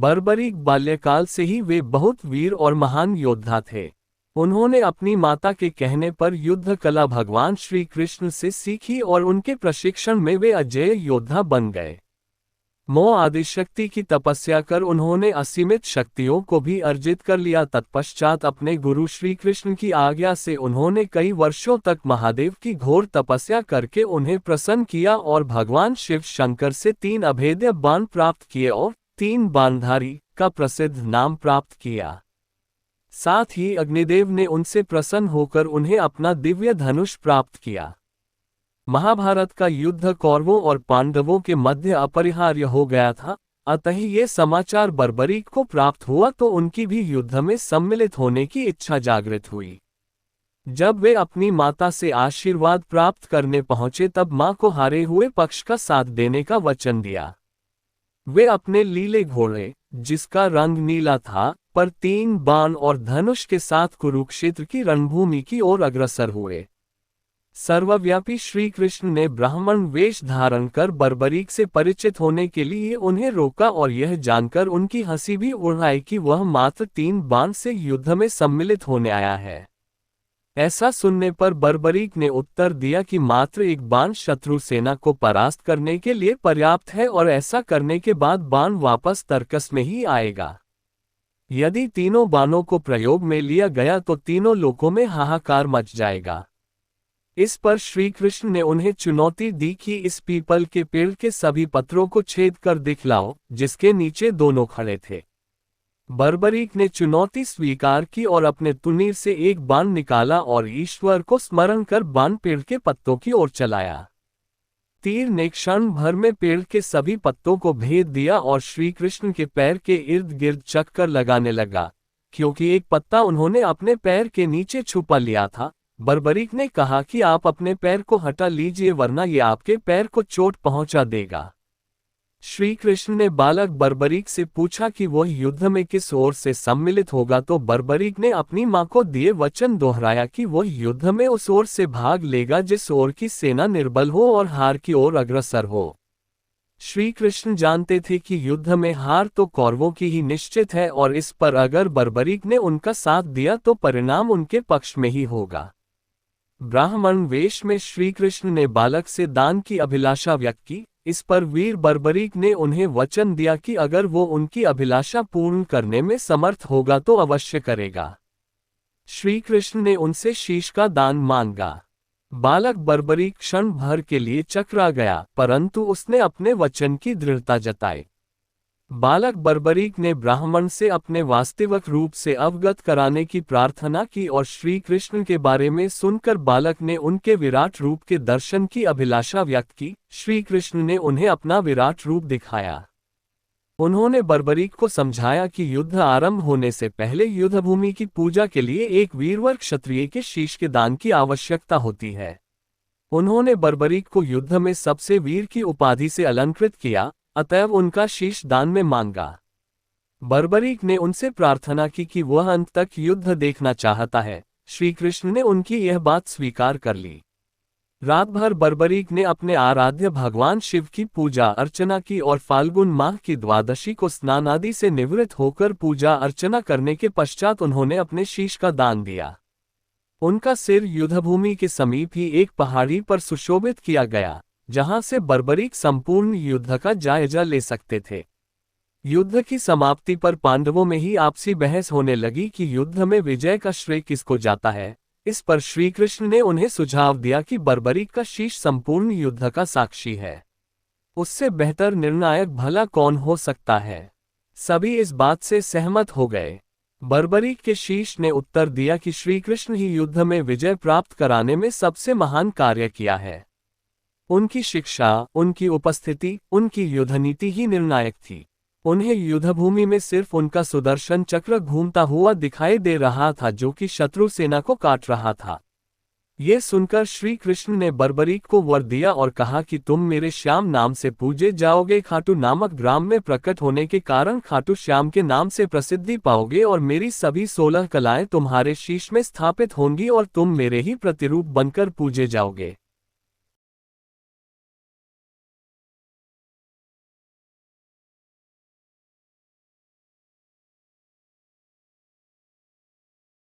बर्बरीक बाल्यकाल से ही वे बहुत वीर और महान योद्धा थे। उन्होंने अपनी माता के कहने पर युद्ध कला भगवान श्री कृष्ण से सीखी और उनके प्रशिक्षण में वे अजेय योद्धा बन गए। मोह आदिशक्ति की तपस्या कर उन्होंने असीमित शक्तियों को भी अर्जित कर लिया। तत्पश्चात अपने गुरु श्री कृष्ण की आज्ञा से उन्होंने कई वर्षों तक महादेव की घोर तपस्या करके उन्हें प्रसन्न किया और भगवान शिव शंकर से 3 अभेद्य बाण प्राप्त किए और 3 बाणधारी का प्रसिद्ध नाम प्राप्त किया। साथ ही अग्निदेव ने उनसे प्रसन्न होकर उन्हें अपना दिव्य धनुष प्राप्त किया। महाभारत का युद्ध कौरवों और पांडवों के मध्य अपरिहार्य हो गया था, अतः ये समाचार बर्बरीक को प्राप्त हुआ तो उनकी भी युद्ध में सम्मिलित होने की इच्छा जागृत हुई। जब वे अपनी माता से आशीर्वाद प्राप्त करने पहुंचे तब मां को हारे हुए पक्ष का साथ देने का वचन दिया। वे अपने लीले घोड़े, जिसका रंग नीला था, पर 3 बाण और धनुष के साथ कुरुक्षेत्र की रणभूमि की ओर अग्रसर हुए। सर्वव्यापी श्री कृष्ण ने ब्राह्मण वेश धारण कर बर्बरीक से परिचित होने के लिए उन्हें रोका और यह जानकर उनकी हंसी भी उड़ाई कि वह मात्र 3 बाण से युद्ध में सम्मिलित होने आया है। ऐसा सुनने पर बर्बरीक ने उत्तर दिया कि मात्र 1 बाण शत्रु सेना को परास्त करने के लिए पर्याप्त है और ऐसा करने के बाद बाण वापस तर्कस में ही आएगा। यदि तीनों बाणों को प्रयोग में लिया गया तो तीनों लोकों में हाहाकार मच जाएगा। इस पर श्री कृष्ण ने उन्हें चुनौती दी कि इस पीपल के पेड़ के सभी पत्रों को छेद कर दिखलाओ, जिसके नीचे दोनों खड़े थे। बर्बरीक ने चुनौती स्वीकार की और अपने तुनीर से 1 बाण निकाला और ईश्वर को स्मरण कर बाण पेड़ के पत्तों की ओर चलाया। तीर ने क्षण भर में पेड़ के सभी पत्तों को भेद दिया और श्री कृष्ण के पैर के इर्द गिर्द चक्कर लगाने लगा। क्योंकि एक पत्ता उन्होंने अपने पैर के नीचे छुपा लिया था, बर्बरीक ने कहा कि आप अपने पैर को हटा लीजिए वरना ये आपके पैर को चोट पहुंचा देगा। श्री कृष्ण ने बालक बर्बरीक से पूछा कि वह युद्ध में किस ओर से सम्मिलित होगा तो बर्बरीक ने अपनी मां को दिए वचन दोहराया कि वह युद्ध में उस ओर से भाग लेगा जिस ओर की सेना निर्बल हो और हार की ओर अग्रसर हो। श्री कृष्ण जानते थे कि युद्ध में हार तो कौरवों की ही निश्चित है और इस पर अगर बर्बरीक ने उनका साथ दिया तो परिणाम उनके पक्ष में ही होगा। ब्राह्मण वेश में श्री कृष्ण ने बालक से दान की अभिलाषा व्यक्त की। इस पर वीर बर्बरीक ने उन्हें वचन दिया कि अगर वो उनकी अभिलाषा पूर्ण करने में समर्थ होगा तो अवश्य करेगा। श्री कृष्ण ने उनसे शीश का दान मांगा। बालक बर्बरीक क्षण भर के लिए चकरा गया, परंतु उसने अपने वचन की दृढ़ता जताई। बालक बर्बरीक ने ब्राह्मण से अपने वास्तविक रूप से अवगत कराने की प्रार्थना की और श्री कृष्ण के बारे में सुनकर बालक ने उनके विराट रूप के दर्शन की अभिलाषा व्यक्त की। श्री कृष्ण ने उन्हें अपना विराट रूप दिखाया। उन्होंने बर्बरीक को समझाया कि युद्ध आरंभ होने से पहले युद्धभूमि की पूजा के लिए एक वीरवर क्षत्रिय के शीश के दान की आवश्यकता होती है। उन्होंने बर्बरीक को युद्ध में सबसे वीर की उपाधि से अलंकृत किया, अतएव उनका शीश दान में मांगा। बर्बरीक ने उनसे प्रार्थना की कि वह अंत तक युद्ध देखना चाहता है। श्री कृष्ण ने उनकी यह बात स्वीकार कर ली। रात भर बर्बरीक ने अपने आराध्य भगवान शिव की पूजा अर्चना की और फाल्गुन माह की द्वादशी को स्नान आदि से निवृत्त होकर पूजा अर्चना करने के पश्चात उन्होंने अपने शीश का दान दिया। उनका सिर युद्धभूमि के समीप ही एक पहाड़ी पर सुशोभित किया गया, जहां से बर्बरीक संपूर्ण युद्ध का जायजा ले सकते थे। युद्ध की समाप्ति पर पांडवों में ही आपसी बहस होने लगी कि युद्ध में विजय का श्रेय किसको जाता है। इस पर श्री कृष्ण ने उन्हें सुझाव दिया कि बर्बरीक का शीश संपूर्ण युद्ध का साक्षी है। उससे बेहतर निर्णायक भला कौन हो सकता है। सभी इस बात से सहमत हो गए। बर्बरीक के शीश ने उत्तर दिया कि श्री कृष्ण ही युद्ध में विजय प्राप्त कराने में सबसे महान कार्य किया है। उनकी शिक्षा, उनकी उपस्थिति, उनकी युद्धनीति ही निर्णायक थी। उन्हें युद्धभूमि में सिर्फ उनका सुदर्शन चक्र घूमता हुआ दिखाई दे रहा था जो कि शत्रु सेना को काट रहा था। ये सुनकर श्री कृष्ण ने बर्बरीक को वर दिया और कहा कि तुम मेरे श्याम नाम से पूजे जाओगे। खाटू नामक ग्राम में प्रकट होने के कारण खाटू श्याम के नाम से प्रसिद्धि पाओगे और मेरी सभी 16 कलाएं तुम्हारे शीश में स्थापित होंगी और तुम मेरे ही प्रतिरूप बनकर पूजे जाओगे।